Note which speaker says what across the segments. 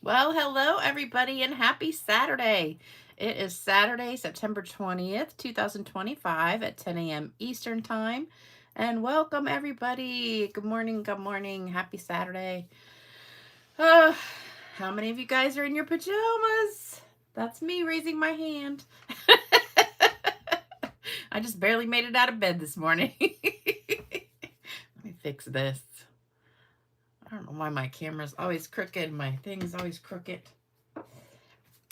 Speaker 1: Well, hello everybody and happy Saturday. It is Saturday, September 20th, 2025 at 10 a.m. Eastern Time. And welcome everybody. Good morning, good morning. Happy Saturday. Uh, how many of you guys are in your pajamas? That's me raising my hand. I just barely made it out of bed this morning. Let me fix this. I don't know why my camera's always crooked. My thing's always crooked.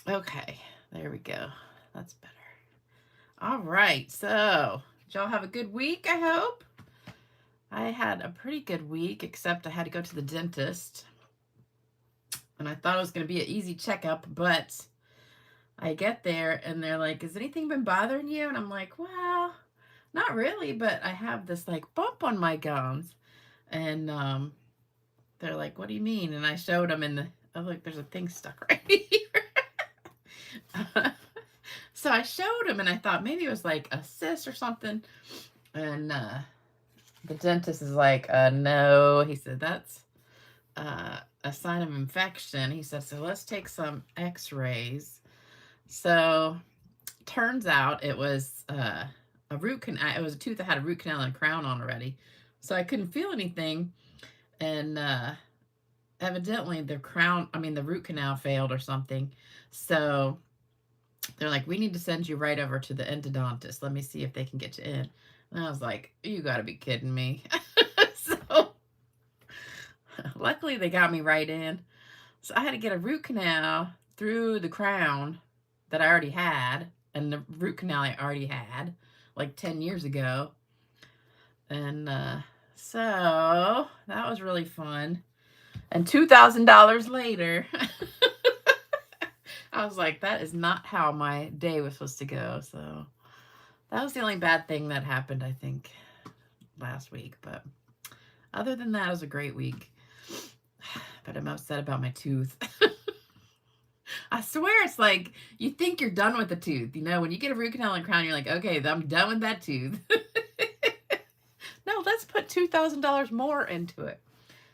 Speaker 1: Okay, there we go. That's better. All right, so did y'all have a good week, I hope? I had a pretty good week, except I had to go to the dentist. And I thought it was going to be an easy checkup, but I get there and they're like, has anything been bothering you? And I'm like, well, not really, but I have this like bump on my gums. And they're like, what do you mean? And I showed them in the, oh, look, there's a thing stuck right here. So I showed him and I thought maybe it was like a cyst or something. And the dentist is like, no. He said, that's a sign of infection. He said, so let's take some x-rays. So turns out it was a root canal. It was a tooth that had a root canal and a crown on already. So I couldn't feel anything. And evidently the root canal failed or something. So they're like, we need to send you right over to the endodontist. Let me see if they can get you in. And I was like, you got to be kidding me. So luckily they got me right in. So I had to get a root canal through the crown that I already had, and the root canal I already had like 10 years ago. And so that was really fun. And $2,000 later, I was like, that is not how my day was supposed to go. So that was the only bad thing that happened, I think, last week. But other than that, it was a great week. But I'm upset about my tooth. I swear it's like you think you're done with the tooth. You know, when you get a root canal and crown, you're like, okay, I'm done with that tooth. No, let's put $2,000 more into it.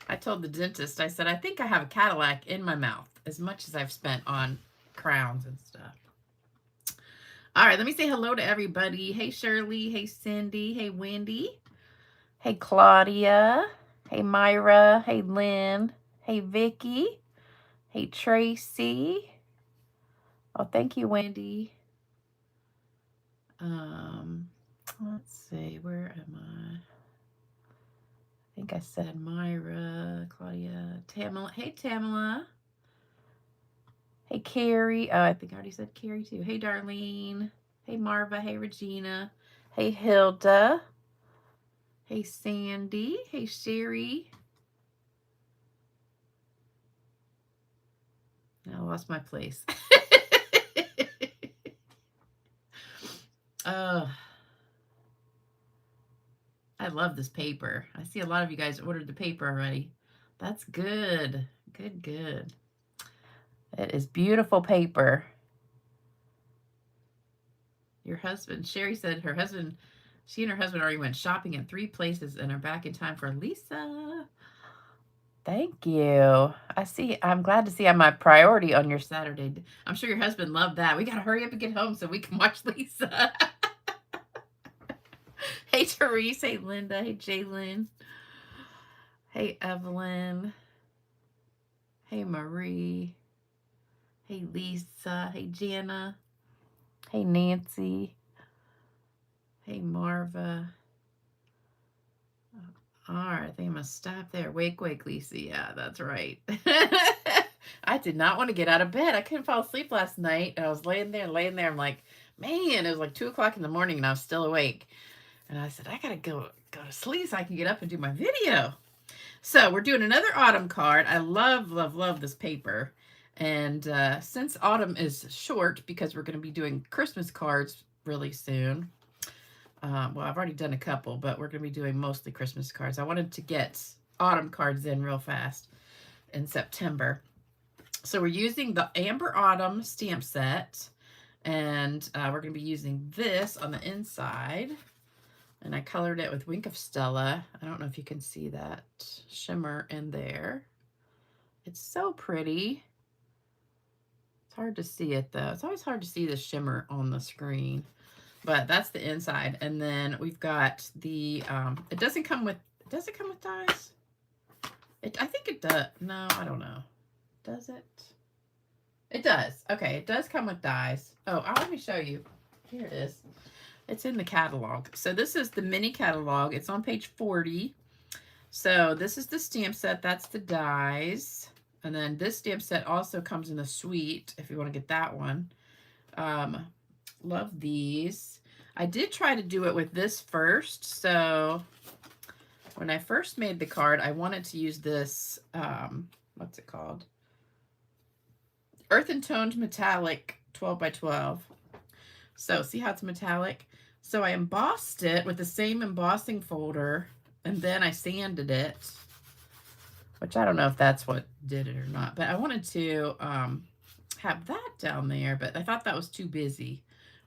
Speaker 1: I told the dentist, I said, I think I have a Cadillac in my mouth as much as I've spent on crowns and stuff. All right, let me say hello to everybody. Hey, Shirley. Hey, Cindy. Hey, Wendy. Hey, Claudia. Hey, Myra. Hey, Lynn. Hey, Vicky. Hey, Tracy. Oh, thank you, Wendy. Let's see, where am I? I think I said Myra, Claudia, Tamala. Hey, Tamala. Hey, Carrie. Oh, I think I already said Carrie too. Hey, Darlene. Hey, Marva. Hey, Regina. Hey, Hilda. Hey, Sandy. Hey, Sherry. I lost my place. I love this paper. I see a lot of you guys ordered the paper already. That's good. Good, good. It is beautiful paper. Your husband, Sherry said she and her husband already went shopping at 3 places and are back in time for Lisa. Thank you. I'm glad to see I'm a priority on your Saturday. I'm sure your husband loved that. We got to hurry up and get home so we can watch Lisa. Hey, Therese. Hey, Linda. Hey, Jalen. Hey, Evelyn. Hey, Marie. Hey, Lisa. Hey, Jana. Hey, Nancy. Hey, Marva. All right, I think I'm going to stop there. Wake, Lisa. Yeah, that's right. I did not want to get out of bed. I couldn't fall asleep last night. I was laying there. I'm like, man, it was like 2 o'clock in the morning and I was still awake. And I said, I got to go to sleep so I can get up and do my video. So we're doing another autumn card. I love, love, love this paper. And since autumn is short, because we're going to be doing Christmas cards really soon. Well, I've already done a couple, but we're going to be doing mostly Christmas cards. I wanted to get autumn cards in real fast in September. So we're using the Amber Autumn stamp set. And we're going to be using this on the inside. And I colored it with Wink of Stella. I don't know if you can see that shimmer in there. It's so pretty. It's hard to see it though. It's always hard to see the shimmer on the screen. But that's the inside. And then we've got the, it does it come with dies? I think it does. No, I don't know. Does it? It does. Okay, it does come with dies. Oh, let me show you. Here it is. It's in the catalog. So this is the mini catalog. It's on page 40. So this is the stamp set. That's the dies. And then this stamp set also comes in a suite if you want to get that one. Love these. I did try to do it with this first. So when I first made the card, I wanted to use this, what's it called? Earth and Toned Metallic 12 by 12. So see how it's metallic? So I embossed it with the same embossing folder, and then I sanded it, which I don't know if that's what did it or not, but I wanted to have that down there, but I thought that was too busy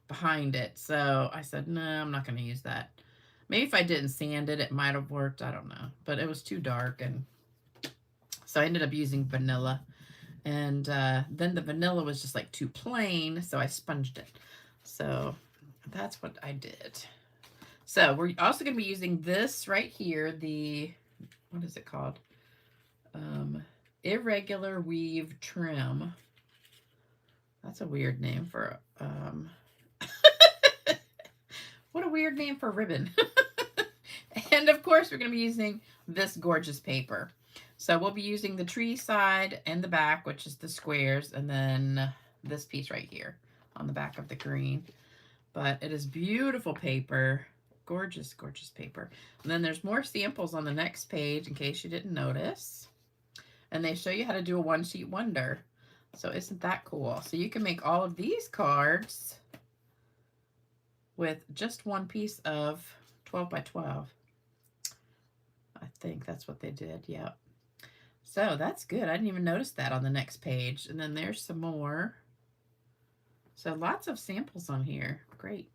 Speaker 1: behind it. So I said, no, I'm not going to use that. Maybe if I didn't sand it, it might have worked. I don't know, but it was too dark. And so I ended up using vanilla. And then the vanilla was just like too plain, so I sponged it. So that's what I did. So we're also going to be using this right here, the, what is it called? Irregular Weave Trim. That's a weird name for, what a weird name for ribbon. And of course, we're going to be using this gorgeous paper. So we'll be using the tree side and the back, which is the squares, and then this piece right here on the back of the green. But it is beautiful paper. Gorgeous, gorgeous paper. And then there's more samples on the next page in case you didn't notice. And they show you how to do a one-sheet wonder. So isn't that cool? So you can make all of these cards with just one piece of 12 by 12. I think that's what they did. Yep. So that's good. I didn't even notice that on the next page. And then there's some more. So lots of samples on here. Great.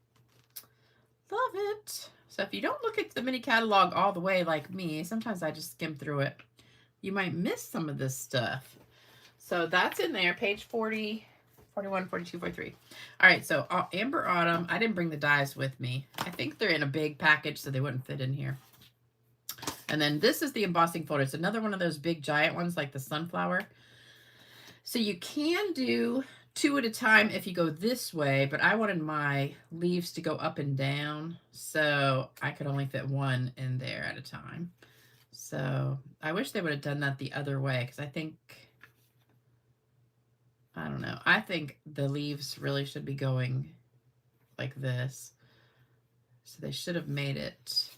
Speaker 1: Love it. So if you don't look at the mini catalog all the way like me, sometimes I just skim through it, you might miss some of this stuff. So that's in there, page 40, 41, 42, 43. All right, so Amber Autumn, I didn't bring the dies with me. I think they're in a big package, so they wouldn't fit in here. And then this is the embossing folder. It's another one of those big giant ones like the sunflower. So you can do 2 at a time if you go this way, but I wanted my leaves to go up and down, so I could only fit 1 in there at a time. So I wish they would have done that the other way, because I think, I don't know, I think the leaves really should be going like this. So they should have made it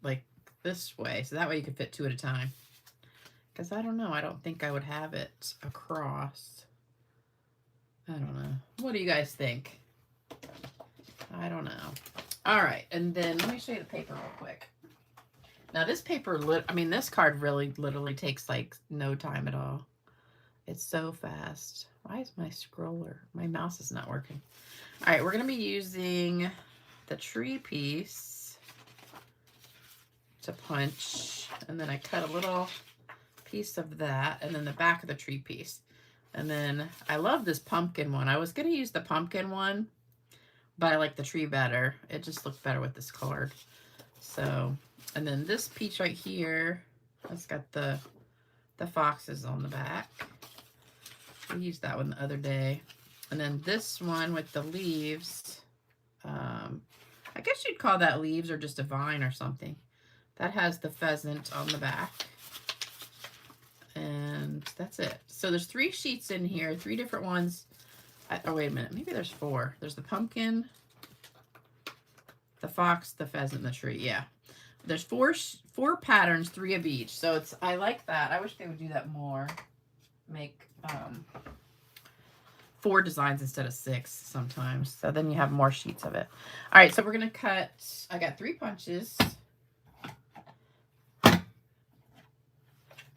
Speaker 1: like this way, so that way you could fit 2 at a time. Because I don't know, I don't think I would have it across. I don't know. What do you guys think? I don't know. All right, and then let me show you the paper real quick. Now this paper, this card really literally takes like no time at all. It's so fast. Why is my my mouse is not working. All right, we're gonna be using the tree piece to punch, and then I cut a little piece of that, and then the back of the tree piece. And then I love this pumpkin one. I was going to use the pumpkin one, but I like the tree better. It just looked better with this card. So, and then this piece right here, it's got the foxes on the back. We used that one the other day. And then this one with the leaves, I guess you'd call that leaves or just a vine or something. That has the pheasant on the back. And that's it. So there's 3 sheets in here, 3 different ones. Oh, wait a minute. Maybe there's 4. There's the pumpkin, the fox, the pheasant, and the tree. Yeah. There's 4 patterns, 3 of each. So it's, I like that. I wish they would do that more. Make 4 designs instead of 6 sometimes. So then you have more sheets of it. All right. So we're going to cut, I got 3 punches.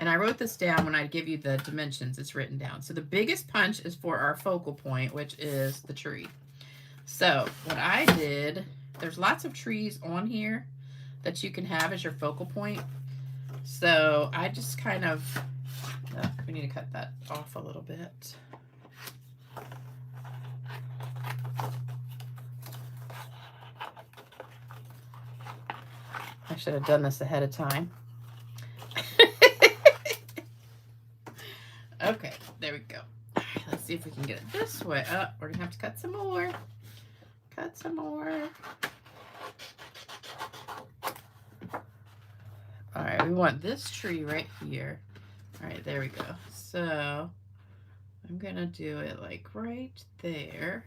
Speaker 1: And I wrote this down when I give you the dimensions. It's written down. So the biggest punch is for our focal point, which is the tree. So what I did, there's lots of trees on here that you can have as your focal point. So I just kind of, we need to cut that off a little bit. should have done this ahead of time. Okay, there we go. All right, let's see if we can get it this way. Oh, we're gonna have to cut some more. Cut some more. All right, we want this tree right here. All right, there we go. So I'm gonna do it like right there.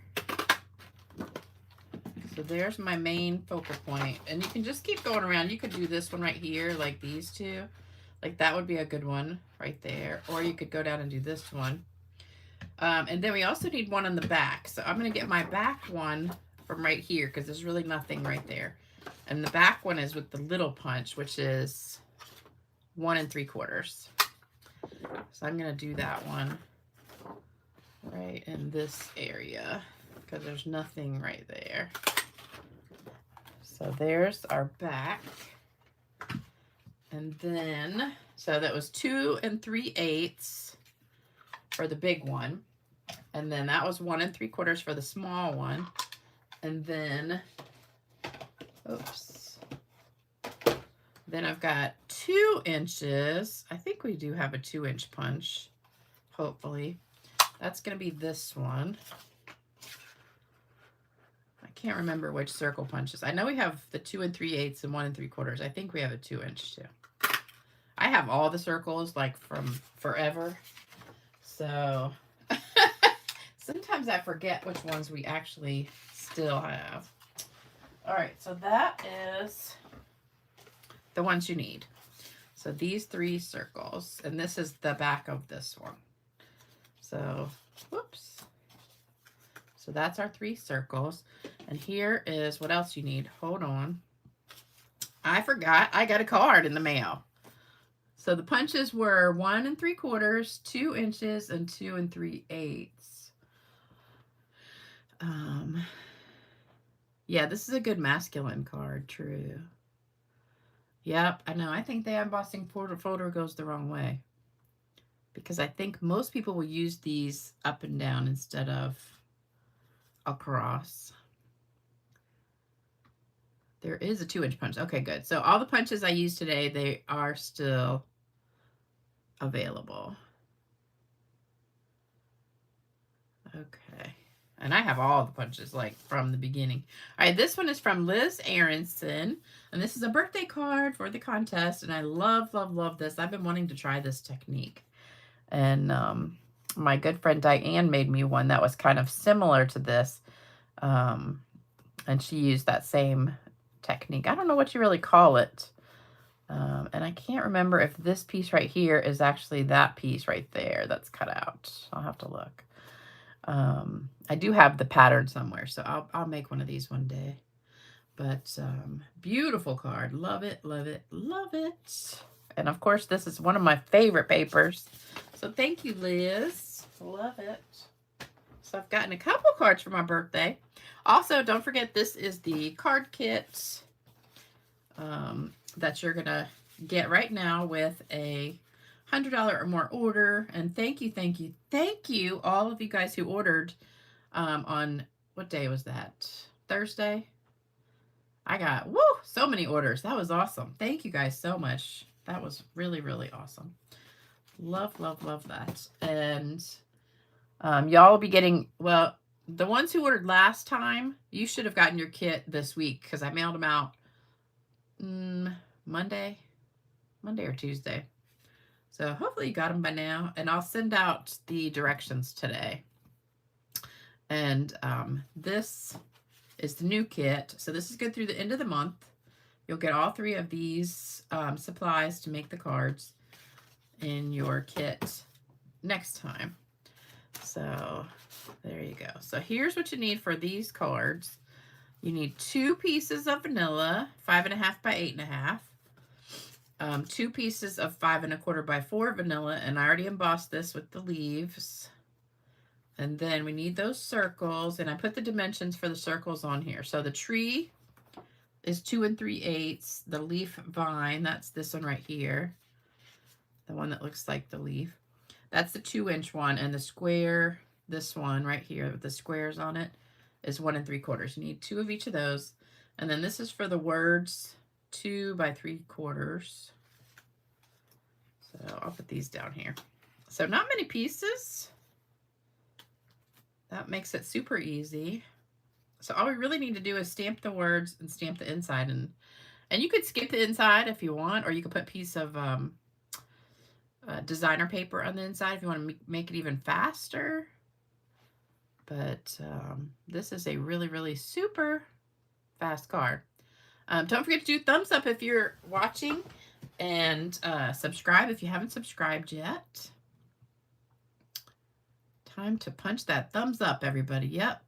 Speaker 1: So there's my main focal point, and you can just keep going around. You could do this one right here, like these two. Like that would be a good one right there. Or you could go down and do this one. And then we also need one on the back. So I'm going to get my back one from right here because there's really nothing right there. And the back one is with the little punch, which is 1 3/4. So I'm going to do that one right in this area because there's nothing right there. So there's our back. And then, so that was 2 3/8 for the big one. And then that was 1 3/4 for the small one. And then, oops. Then I've got 2 inches. I think we do have a 2-inch punch, hopefully. That's going to be this one. I can't remember which circle punches. I know we have the 2 3/8 and 1 3/4. I think we have a 2-inch too. I have all the circles like from forever. So sometimes I forget which ones we actually still have. All right, so that is the ones you need. So these 3 circles, and this is the back of this one. So, whoops. So that's our 3 circles. And here is what else you need. Hold on. I forgot I got a card in the mail. So the punches were 1 3/4, 2 inches, and 2 3/8. Yeah, this is a good masculine card, true. Yep, I know. I think the embossing folder goes the wrong way. Because I think most people will use these up and down instead of across. There is a 2-inch punch. Okay, good. So all the punches I used today, they are still available. Okay. And I have all the punches like from the beginning. All right, this one is from Liz Aronson. And this is a birthday card for the contest. And I love, love, love this. I've been wanting to try this technique. And my good friend Diane made me one that was kind of similar to this. And she used that same technique. I don't know what you really call it. And I can't remember if this piece right here is actually that piece right there that's cut out. I'll have to look. I do have the pattern somewhere, so I'll make one of these one day. But beautiful card. Love it, love it, love it. And of course, this is one of my favorite papers. So thank you, Liz. Love it. So I've gotten a couple cards for my birthday. Also, don't forget, this is the card kit that you're going to get right now with a $100 or more order. And thank you, thank you, thank you, all of you guys who ordered on, what day was that? Thursday? I got, woo, so many orders. That was awesome. Thank you guys so much. That was really, really awesome. Love, love, love that. And y'all will be getting, well, the ones who ordered last time, you should have gotten your kit this week because I mailed them out Monday or Tuesday. So hopefully you got them by now. And I'll send out the directions today. And this is the new kit. So this is good through the end of the month. You'll get all 3 of these supplies to make the cards in your kit next time. So there you go. So here's what you need for these cards. You need 2 pieces of vanilla, 5.5 by 8.5. 2 pieces of 5 1/4 by 4 vanilla, and I already embossed this with the leaves. And then we need those circles, and I put the dimensions for the circles on here. So the tree is 2 3/8. The leaf vine, that's this one right here. The one that looks like the leaf. That's the 2-inch one, and the square, this one right here with the squares on it, is 1 3/4. You need 2 of each of those. And then this is for the words 2 by 3/4. So I'll put these down here. So not many pieces. That makes it super easy. So all we really need to do is stamp the words and stamp the inside. And you could skip the inside if you want, or you could put a piece of designer paper on the inside if you want to make it even faster. But this is a really, really super fast card. Don't forget to do thumbs up if you're watching, and subscribe if you haven't subscribed yet. Time to punch that thumbs up, everybody. Yep.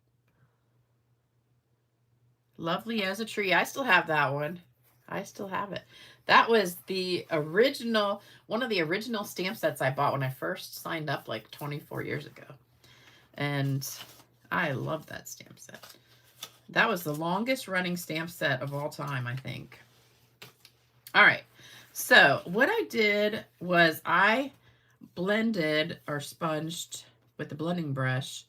Speaker 1: Lovely as a tree. I still have that one. I still have it. That was the original, one of the original stamp sets I bought when I first signed up like 24 years ago. And I love that stamp set. That was the longest running stamp set of all time, I think. All right. So what I did was I blended or sponged with the blending brush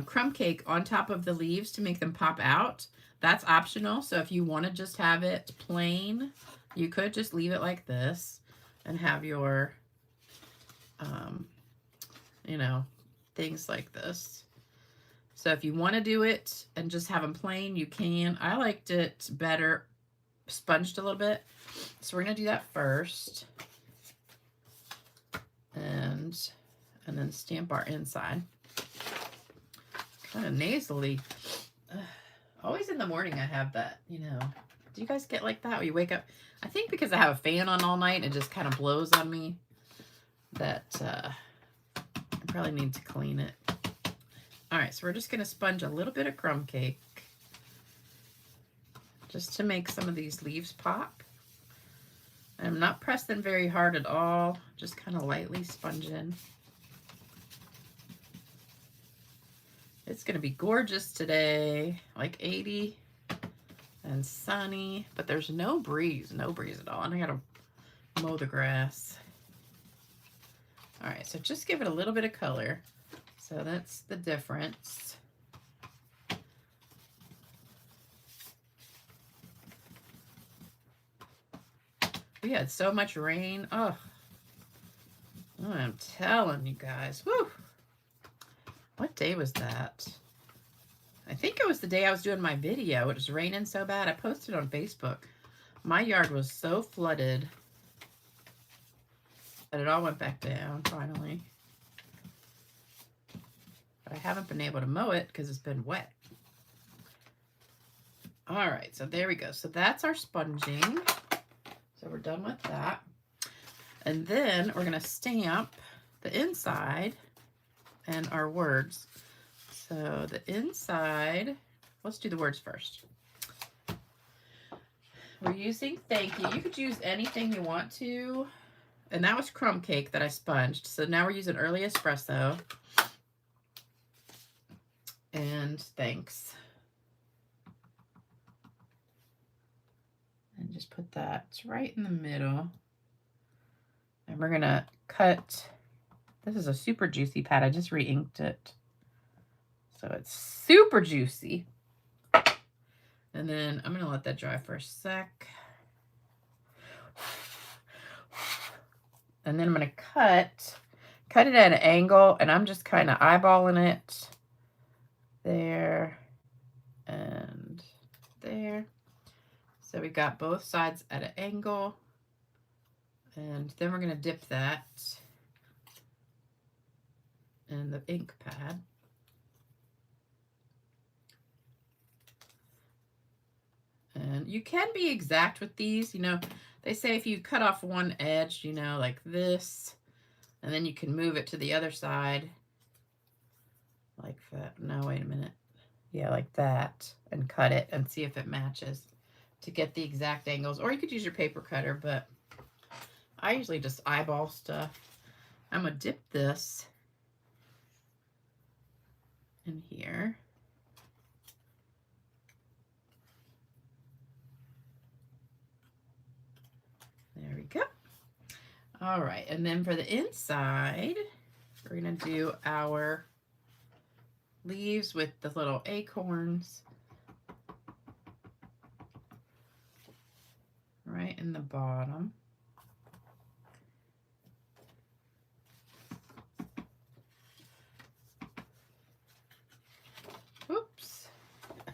Speaker 1: crumb cake on top of the leaves to make them pop out. That's optional. So if you want to just have it plain, you could just leave it like this and have your, you know, things like this. So if you want to do it and just have them plain, you can. I liked it better sponged a little bit. So we're going to do that first. And then stamp our inside. Kind of nasally. Always in the morning I have that, you know. Do you guys get like that when you wake up? I think because I have a fan on all night, it just kind of blows on me. That I probably need to clean it. All right, so we're just going to sponge a little bit of crumb cake just to make some of these leaves pop. I'm not pressing very hard at all, just kind of lightly sponging. It's going to be gorgeous today, like 80 and sunny, but there's no breeze at all. And I got to mow the grass. All right, so just give it a little bit of color. So that's the difference. We had so much rain. Oh, I'm telling you guys. Woo! What day was that? I think it was the day I was doing my video. It was raining so bad. I posted on Facebook. My yard was so flooded. But it all went back down finally. But I haven't been able to mow it because it's been wet. All right, so there we go. So that's our sponging. So we're done with that. And then we're going to stamp the inside and our words. So the inside, let's do the words first. We're using thank you. You could use anything you want to. And that was crumb cake that I sponged. So now we're using early espresso. And thanks. And just put that right in the middle. And we're going to cut. This is a super juicy pad. I just re-inked it. So it's super juicy. And then I'm going to let that dry for a sec. And then I'm going to cut it at an angle. And I'm just kind of eyeballing it. There. And there. So we got both sides at an angle. And then we're going to dip that in the ink pad. And you can be exact with these. You know, they say if you cut off one edge, you know, like this, and then you can move it to the other side. Like that. No, wait a minute. Yeah, like that. And cut it and see if it matches to get the exact angles. Or you could use your paper cutter, but I usually just eyeball stuff. I'm going to dip this in here. There we go. All right, and then for the inside, we're going to do our leaves with the little acorns. right in the bottom. Oops.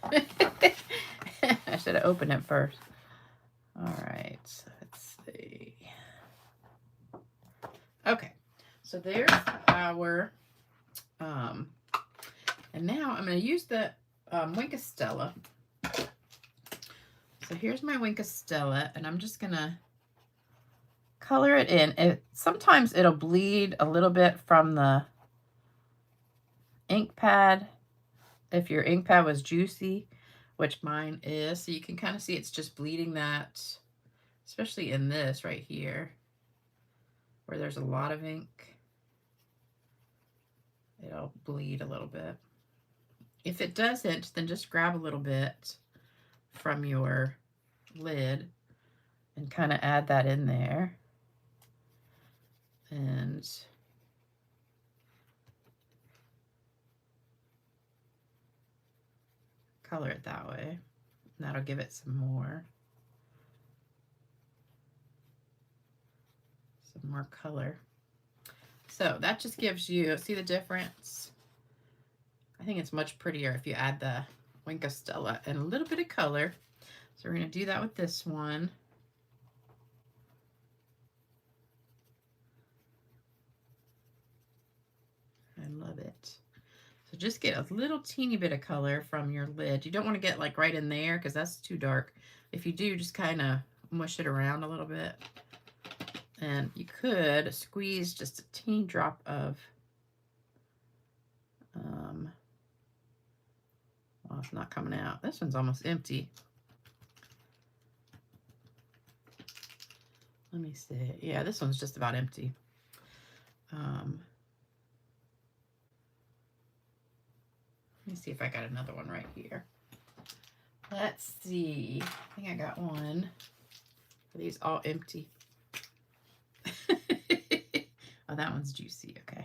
Speaker 1: I should have opened it first. All right, let's see. Okay, so there's our, and now I'm going to use the Wink of Stella. So here's my Wink of Stella, and I'm just going to color it in. Sometimes it'll bleed a little bit from the ink pad if your ink pad was juicy, which mine is. So you can kind of see it's just bleeding that, especially in this right here, where there's a lot of ink. It'll bleed a little bit. If it doesn't, then just grab a little bit from your lid and kind of add that in there. And color it that way. And that'll give it some more color. So that just gives you, see the difference? I think it's much prettier if you add the Wink of Stella and a little bit of color. So we're going to do that with this one. I love it. So just get a little teeny bit of color from your lid. You don't want to get like right in there because that's too dark. If you do, just kind of mush it around a little bit. And you could squeeze just a teeny drop of, well, it's not coming out. This one's almost empty. Let me see. Yeah, this one's just about empty. Let me see if I got another one right here. Let's see. I think I got one. Are these all empty? Oh, that one's juicy. Okay.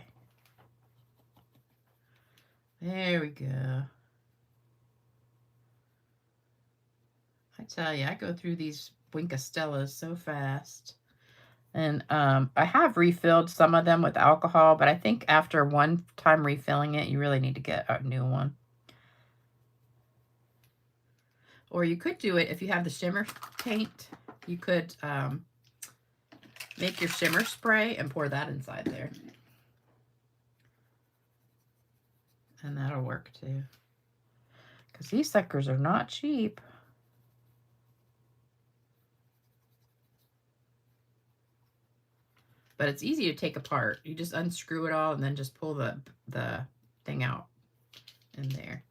Speaker 1: There we go. I tell you, I go through these Wink of Stellas so fast. And I have refilled some of them with alcohol, but I think after one time refilling it, you really need to get a new one. Or you could do it if you have the shimmer paint. You could make your shimmer spray and pour that inside there. And that'll work too. Because these suckers are not cheap. But it's easy to take apart. You just unscrew it all and then just pull the thing out in there.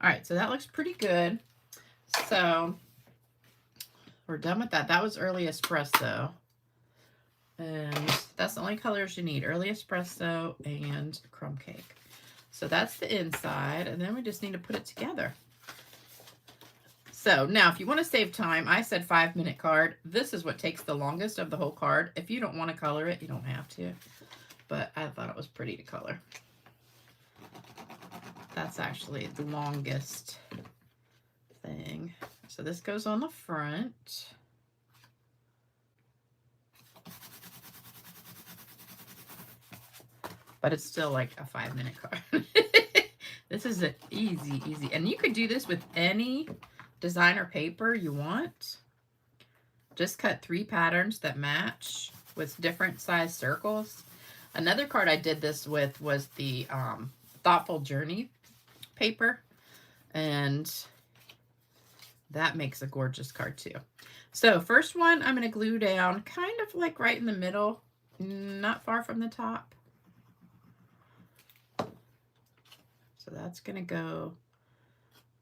Speaker 1: All right, so that looks pretty good. So we're done with that. That was early espresso. And that's the only colors you need, early espresso and crumb cake. So that's the inside, and then we just need to put it together. So now if you want to save time, I said 5-minute card. This is what takes the longest of the whole card. If you don't want to color it, you don't have to. But I thought it was pretty to color. That's actually the longest thing. So this goes on the front. But it's still like a 5-minute card. This is an easy. And you could do this with any designer paper you want. Just cut 3 patterns that match with different size circles. Another card I did this with was the Thoughtful Journey paper. And that makes a gorgeous card too. So first one, I'm going to glue down kind of like right in the middle, not far from the top. So that's going to go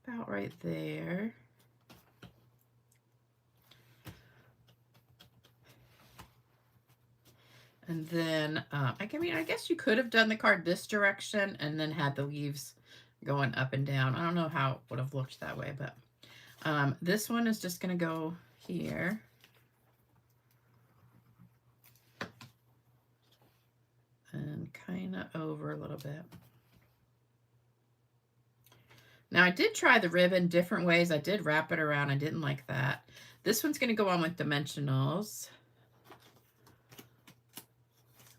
Speaker 1: about right there. And then, I guess you could have done the card this direction and then had the leaves going up and down. I don't know how it would have looked that way, but this one is just going to go here. And kind of over a little bit. Now I did try the ribbon different ways. I did wrap it around. I didn't like that. This one's going to go on with dimensionals.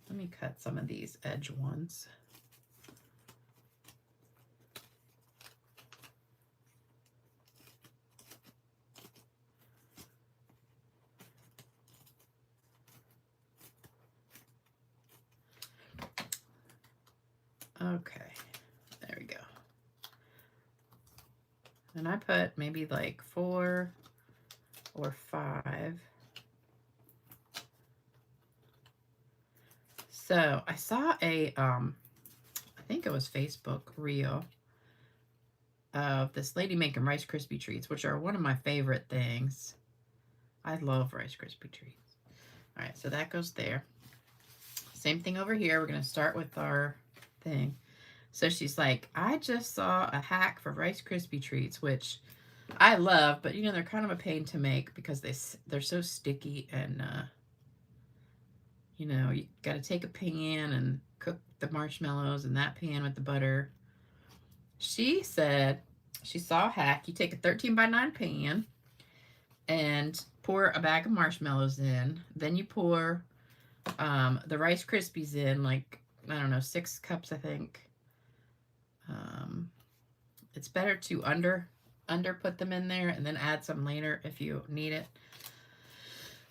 Speaker 1: Let me cut some of these edge ones. Okay, there we go. And I put maybe like 4 or 5. So I saw a, I think it was Facebook reel of this lady making Rice Krispie treats, which are one of my favorite things. I love Rice Krispie treats. All right, so that goes there. Same thing over here. We're going to start with our thing. So she's like, I just saw a hack for Rice Krispie treats, which I love, but you know, they're kind of a pain to make because they're so sticky, and you know, you got to take a pan and cook the marshmallows in that pan with the butter. She said she saw a hack. You take a 13x9 pan and pour a bag of marshmallows in. Then you pour the Rice Krispies in, like, I don't know, 6 cups, I think. It's better to under put them in there and then add some later if you need it.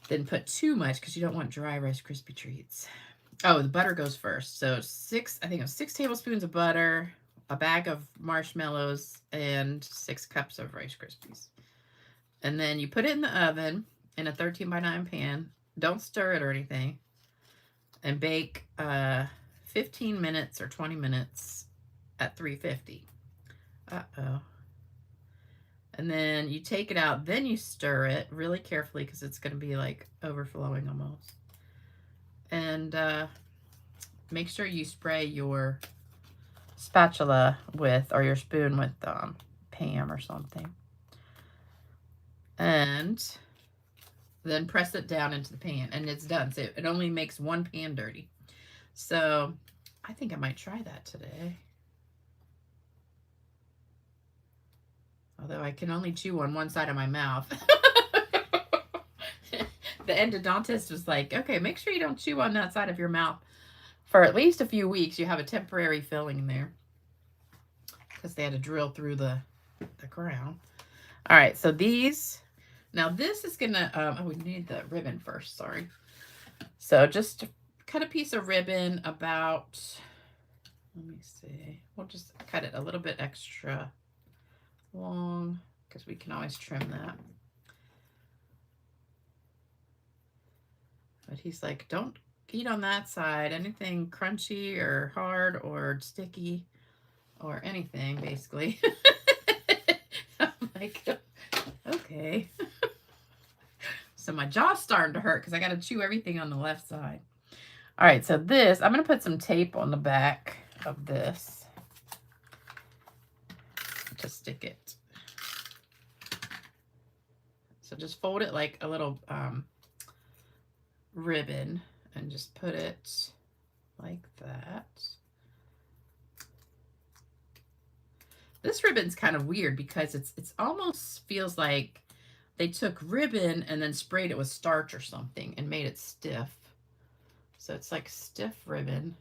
Speaker 1: Then put too much because you don't want dry Rice Krispie treats. Oh, the butter goes first. So 6, I think it was 6 tablespoons of butter, a bag of marshmallows, and 6 cups of Rice Krispies. And then you put it in the oven in a 13x9 pan. Don't stir it or anything. And bake 15 minutes or 20 minutes at 350. Uh-oh. And then you take it out. Then you stir it really carefully because it's going to be like overflowing almost. And make sure you spray your spatula with, or your spoon with Pam or something. And then press it down into the pan, and it's done. So it only makes one pan dirty. So I think I might try that today. Although I can only chew on one side of my mouth. The endodontist was like, okay, make sure you don't chew on that side of your mouth for at least a few weeks. You have a temporary filling in there. Because they had to drill through the crown. All right, so these... Now this is gonna, oh, we need the ribbon first, sorry. So just cut a piece of ribbon about, let me see, we'll just cut it a little bit extra long because we can always trim that. But he's like, don't eat on that side, anything crunchy or hard or sticky or anything, basically. I'm like, okay. So my jaw's starting to hurt because I got to chew everything on the left side. All right, so this, I'm going to put some tape on the back of this to stick it. So just fold it like a little ribbon and just put it like that. This ribbon's kind of weird because it's almost feels like they took ribbon and then sprayed it with starch or something and made it stiff. So it's like stiff ribbon,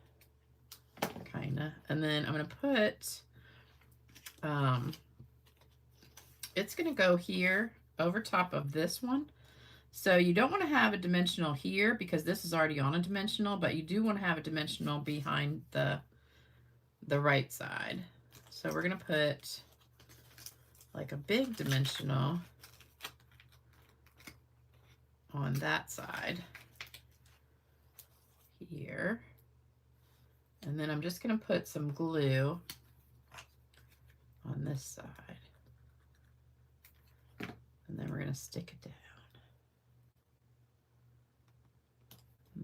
Speaker 1: kind of. And then I'm going to put, it's going to go here over top of this one. So you don't want to have a dimensional here because this is already on a dimensional, but you do want to have a dimensional behind the right side. So we're going to put like a big dimensional on that side here. And then I'm just going to put some glue on this side. And then we're going to stick it down.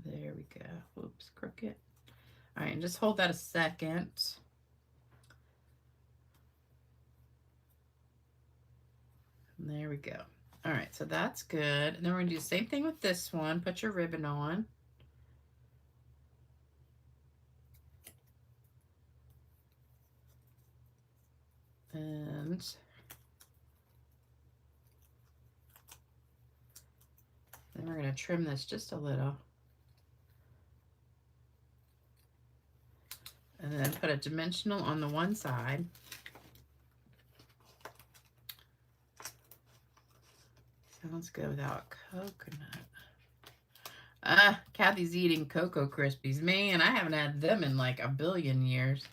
Speaker 1: There we go. Oops, crooked. All right, and just hold that a second. And there we go. All right, so that's good. And then we're going to do the same thing with this one. Put your ribbon on. And then we're going to trim this just a little. And then put a dimensional on the one side. Sounds good without coconut. Kathy's eating Cocoa Krispies. Man, I haven't had them in like a billion years.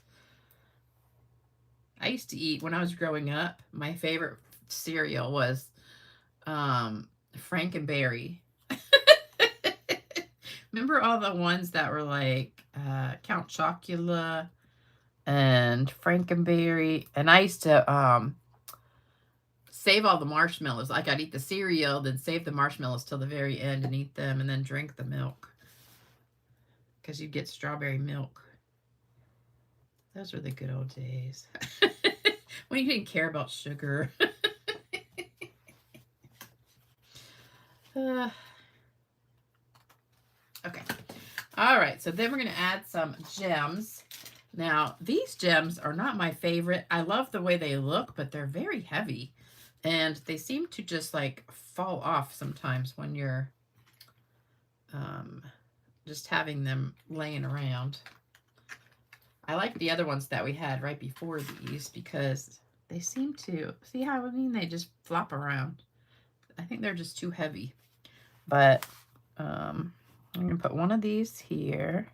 Speaker 1: I used to eat, when I was growing up, my favorite cereal was Frankenberry. Remember all the ones that were like Count Chocula and Frankenberry? And I used to save all the marshmallows. Like I'd eat the cereal, then save the marshmallows till the very end and eat them, and then drink the milk. Because you'd get strawberry milk. Those were the good old days. When you didn't care about sugar. Okay. All right. So then we're going to add some gems. Now, these gems are not my favorite. I love the way they look, but they're very heavy. And they seem to just like fall off sometimes when you're just having them laying around. I like the other ones that we had right before these because they seem to, see how I mean? They just flop around. I think they're just too heavy. But I'm going to put one of these here.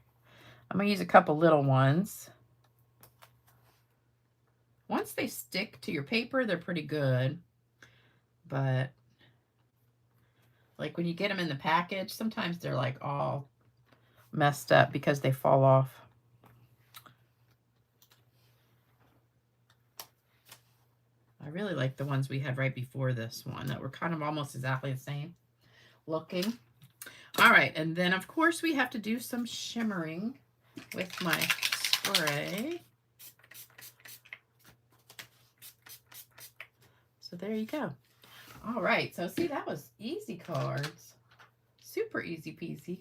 Speaker 1: I'm going to use a couple little ones. Once they stick to your paper, they're pretty good. But like when you get them in the package, sometimes they're like all messed up because they fall off. I really like the ones we had right before this one that were kind of almost exactly the same looking. All right, and then of course we have to do some shimmering with my spray. So there you go. All right, so see, that was easy cards. Super easy peasy.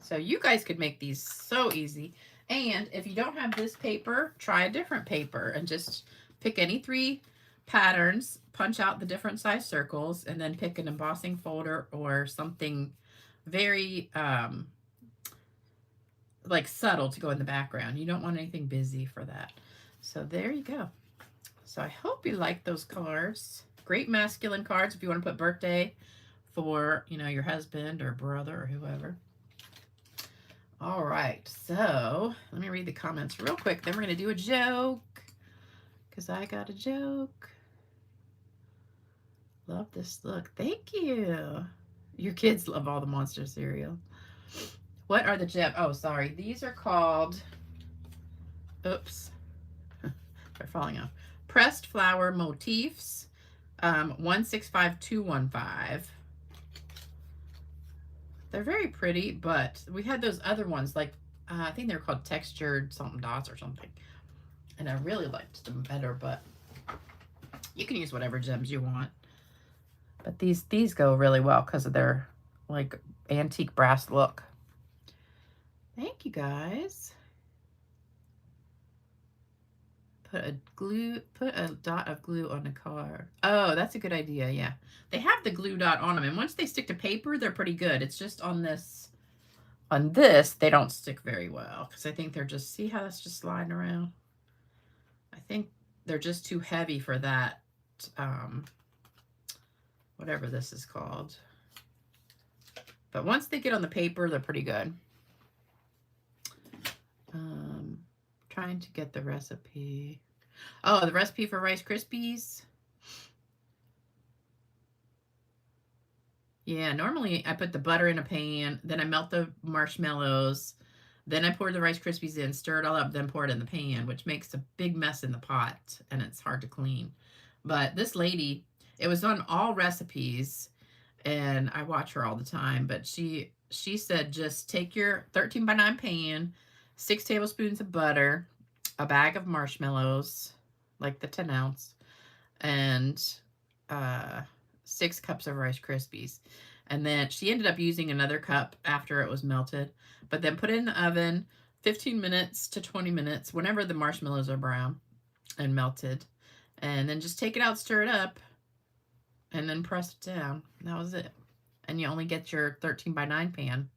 Speaker 1: So you guys could make these so easy. And if you don't have this paper, try a different paper and just pick any 3 patterns, punch out the different size circles, and then pick an embossing folder or something very like subtle to go in the background. You don't want anything busy for that. So there you go. So I hope you like those cards. Great masculine cards if you want to put birthday for, you know, your husband or brother or whoever. All right, so let me read the comments real quick. Then we're going to do a joke because I got a joke. Love this look. Thank you. Your kids love all the monster cereal. What are the gems? Oh, sorry. These are called, oops, they're falling off. Pressed Flower Motifs, 165215. They're very pretty, but we had those other ones, like, I think they're called textured something dots or something. And I really liked them better, but you can use whatever gems you want. But these go really well because of their, like, antique brass look. Thank you, guys. Put a dot of glue on the card. Oh, that's a good idea, yeah. They have the glue dot on them, and once they stick to paper, they're pretty good. It's just on this, they don't stick very well, because I think they're just, see how that's just sliding around? I think they're just too heavy for that, whatever this is called. But once they get on the paper, they're pretty good. Trying to get the recipe. Oh, the recipe for Rice Krispies. Yeah, normally I put the butter in a pan, then I melt the marshmallows, then I pour the Rice Krispies in, stir it all up, then pour it in the pan, which makes a big mess in the pot, and it's hard to clean. But this lady, it was on all recipes, and I watch her all the time, but she said just take your 13x9 pan, 6 tablespoons of butter, a bag of marshmallows, like the 10 ounce, and 6 cups of Rice Krispies. And then she ended up using another cup after it was melted, but then put it in the oven 15 minutes to 20 minutes, whenever the marshmallows are brown and melted. And then just take it out, stir it up, and then press it down. That was it. And you only get your 13 by 9 pan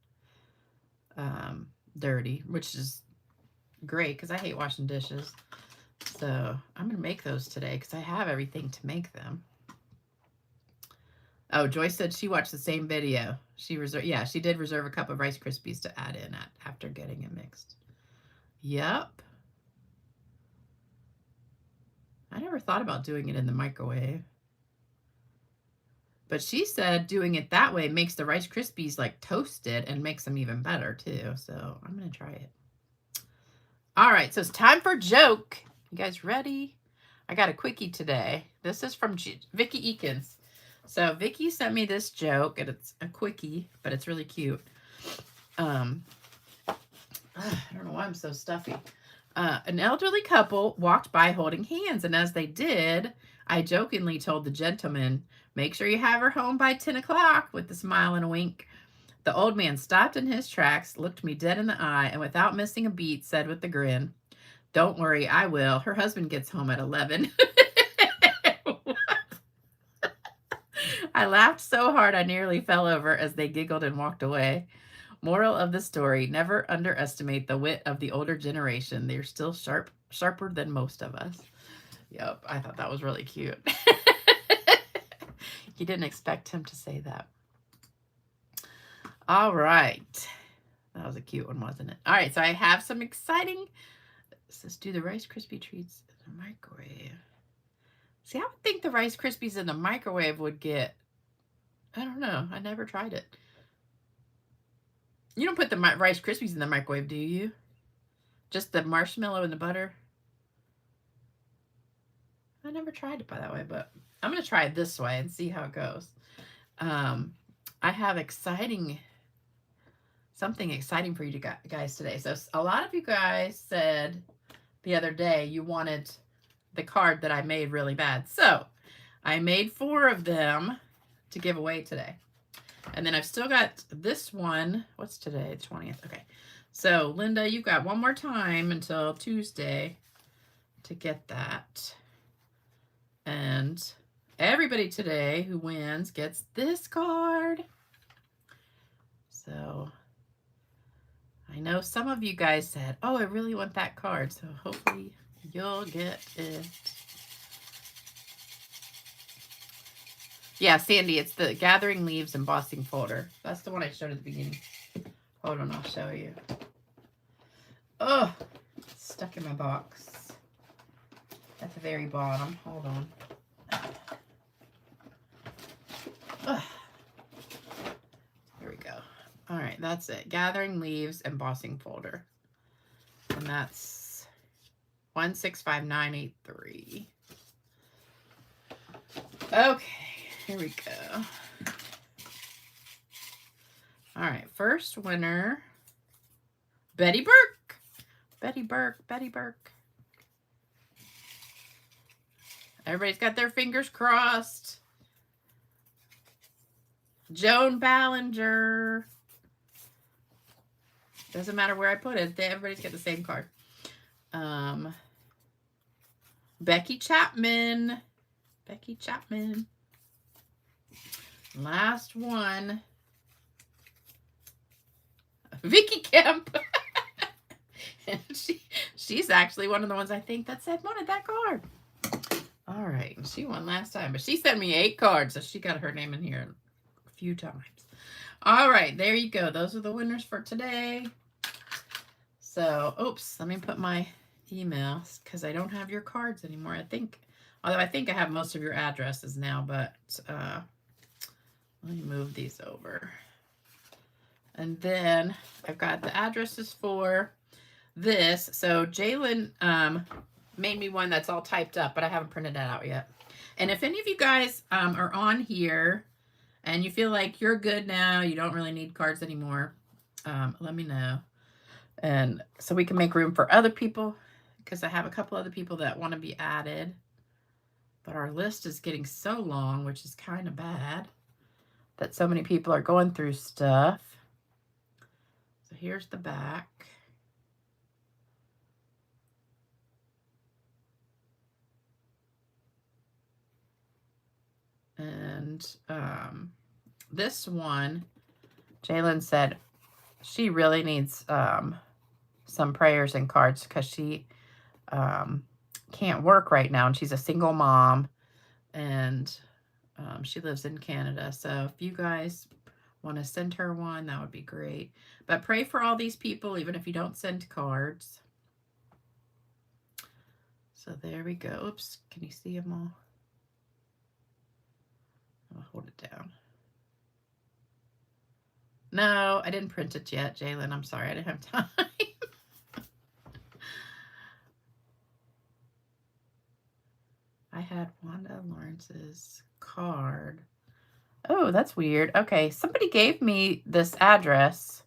Speaker 1: dirty, which is great because I hate washing dishes. So I'm going to make those today because I have everything to make them. Oh, Joyce said she watched the same video. She did reserve a cup of Rice Krispies to add in after getting it mixed. Yep. I never thought about doing it in the microwave. But she said doing it that way makes the Rice Krispies like toasted and makes them even better too. So I'm going to try it. All right, so it's time for joke. You guys ready? I got a quickie today. This is from Vicki Eakins. So Vicki sent me this joke, and it's a quickie, but it's really cute. I don't know why I'm so stuffy. An elderly couple walked by holding hands, and as they did, I jokingly told the gentleman, "Make sure you have her home by 10 o'clock," with a smile and a wink. The old man stopped in his tracks, looked me dead in the eye, and without missing a beat, said with a grin, "Don't worry, I will. Her husband gets home at 11. I laughed so hard I nearly fell over as they giggled and walked away. Moral of the story, never underestimate the wit of the older generation. They're still sharper than most of us. Yep, I thought that was really cute. You didn't expect him to say that. All right. That was a cute one, wasn't it? All right, so I have some exciting... Let's do the Rice Krispie treats in the microwave. See, I would think the Rice Krispies in the microwave would get... I don't know. I never tried it. You don't put the Rice Krispies in the microwave, do you? Just the marshmallow and the butter? I never tried it by that way, but I'm going to try it this way and see how it goes. I have something exciting for you guys today. So a lot of you guys said the other day you wanted the card that I made really bad. So I made 4 of them to give away today. And then I've still got this one. What's today? 20th. Okay. So Linda, you've got one more time until Tuesday to get that. And everybody today who wins gets this card. So I know some of you guys said, "Oh, I really want that card." So hopefully you'll get it. Yeah, Sandy, it's the Gathering Leaves embossing folder. That's the one I showed at the beginning. Hold on, I'll show you. Oh, it's stuck in my box. At the very bottom. Hold on. Ugh. Here we go. All right, that's it. Gathering Leaves embossing folder. And that's 165983. Okay, here we go. All right, first winner, Betty Burke. Betty Burke, Betty Burke. Everybody's got their fingers crossed. Joan Ballinger. Doesn't matter where I put it. Everybody's got the same card. Becky Chapman. Becky Chapman. Last one. Vicky Kemp. And she's actually one of the ones I think that said wanted that card. All right. She won last time, but she sent me 8 cards, so she got her name in here a few times. All right. There you go. Those are the winners for today. So, oops. Let me put my emails because I don't have your cards anymore. Although I think I have most of your addresses now, but let me move these over. And then I've got the addresses for this. So Jalen made me one that's all typed up, but I haven't printed that out yet. And if any of you guys are on here and you feel like you're good now, you don't really need cards anymore, let me know. And so we can make room for other people, because I have a couple other people that want to be added. But our list is getting so long, which is kind of bad, that so many people are going through stuff. So here's the back. And this one, Jalen said she really needs some prayers and cards because she can't work right now, and she's a single mom, and she lives in Canada. So if you guys want to send her one, that would be great. But pray for all these people, even if you don't send cards. So there we go. Oops, can you see them all? I'll hold it down. No, I didn't print it yet, Jalen. I'm sorry, I didn't have time. I had Wanda Lawrence's card. Oh, that's weird. Okay, somebody gave me this address.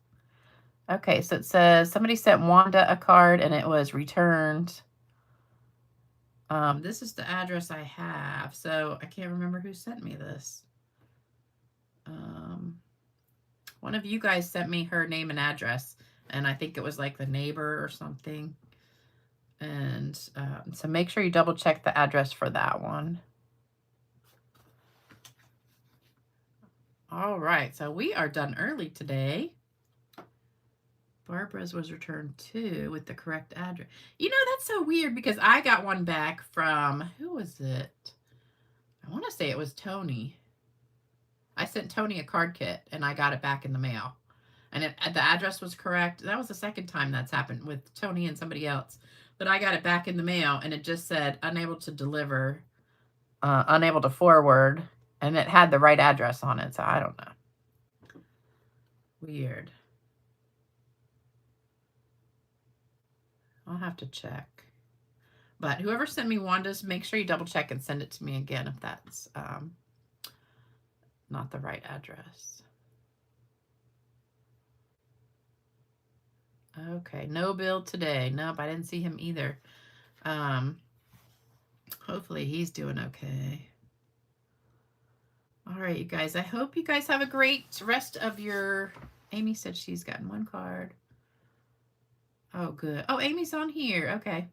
Speaker 1: Okay, so it says somebody sent Wanda a card and it was returned. This is the address I have, so I can't remember who sent me this. One of you guys sent me her name and address, and I think it was like the neighbor or something. And so make sure you double check the address for that one. All right, so we are done early today. Barbara's was returned too with the correct address. You know, that's so weird because I got one back from, who was it? I want to say it was Tony. I sent Tony a card kit and I got it back in the mail. And the address was correct. That was the second time that's happened with Tony and somebody else. But I got it back in the mail and it just said unable to deliver, unable to forward. And it had the right address on it. So I don't know. Weird. I'll have to check. But whoever sent me Wanda's, make sure you double check and send it to me again if that's not the right address. Okay, no bill today. Nope, I didn't see him either. Hopefully he's doing okay. All right, you guys. I hope you guys have a great rest of your... Amy said she's gotten one card. Oh, good. Oh, Amy's on here. Okay.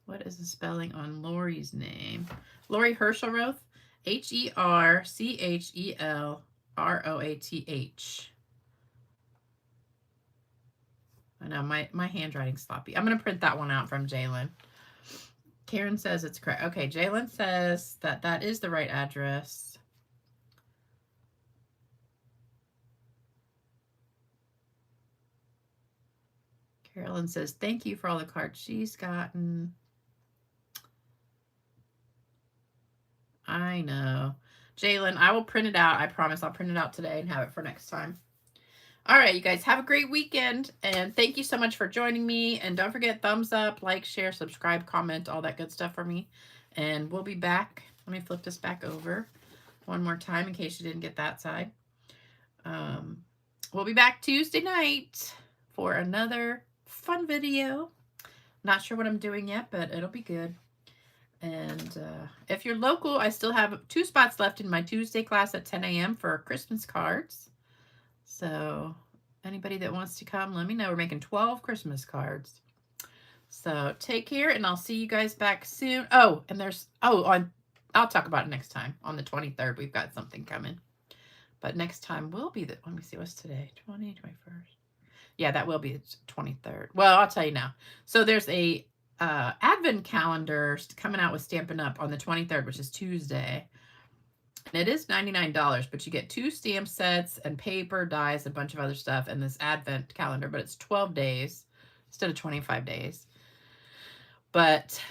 Speaker 1: What is the spelling on Lori's name? Lori Herschelroth. Herschelroth. I know, my handwriting's sloppy. I'm going to print that one out from Jalen. Karen says it's correct. Okay, Jalen says that that is the right address. Carolyn says, thank you for all the cards she's gotten. I know. Jalen, I will print it out. I promise I'll print it out today and have it for next time. All right, you guys, have a great weekend. And thank you so much for joining me. And don't forget, thumbs up, like, share, subscribe, comment, all that good stuff for me. And we'll be back. Let me flip this back over one more time in case you didn't get that side. We'll be back Tuesday night for another fun video. Not sure what I'm doing yet, but it'll be good. And if you're local, I still have 2 spots left in my Tuesday class at 10 a.m. for Christmas cards. So anybody that wants to come, let me know. We're making 12 Christmas cards. So take care, and I'll see you guys back soon. Oh, and there's, I'll talk about it next time. On the 23rd, we've got something coming. But next time will be let me see, what's today? 21st. Yeah, that will be the 23rd. Well, I'll tell you now. So there's a advent calendar coming out with Stampin' Up! On the 23rd, which is Tuesday. And it is $99, but you get 2 stamp sets and paper, dies, a bunch of other stuff, and this advent calendar, but it's 12 days instead of 25 days. But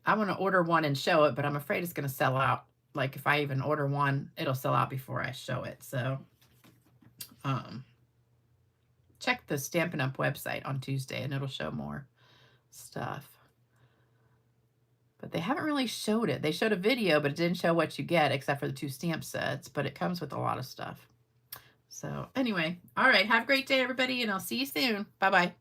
Speaker 1: I want to order one and show it, but I'm afraid it's going to sell out. Like if I even order one, it'll sell out before I show it. So check the Stampin' Up! Website on Tuesday and it'll show more stuff. But they haven't really showed it. They showed a video, but it didn't show what you get except for the 2 stamp sets, but it comes with a lot of stuff. So anyway, all right, have a great day, everybody, and I'll see you soon. Bye-bye.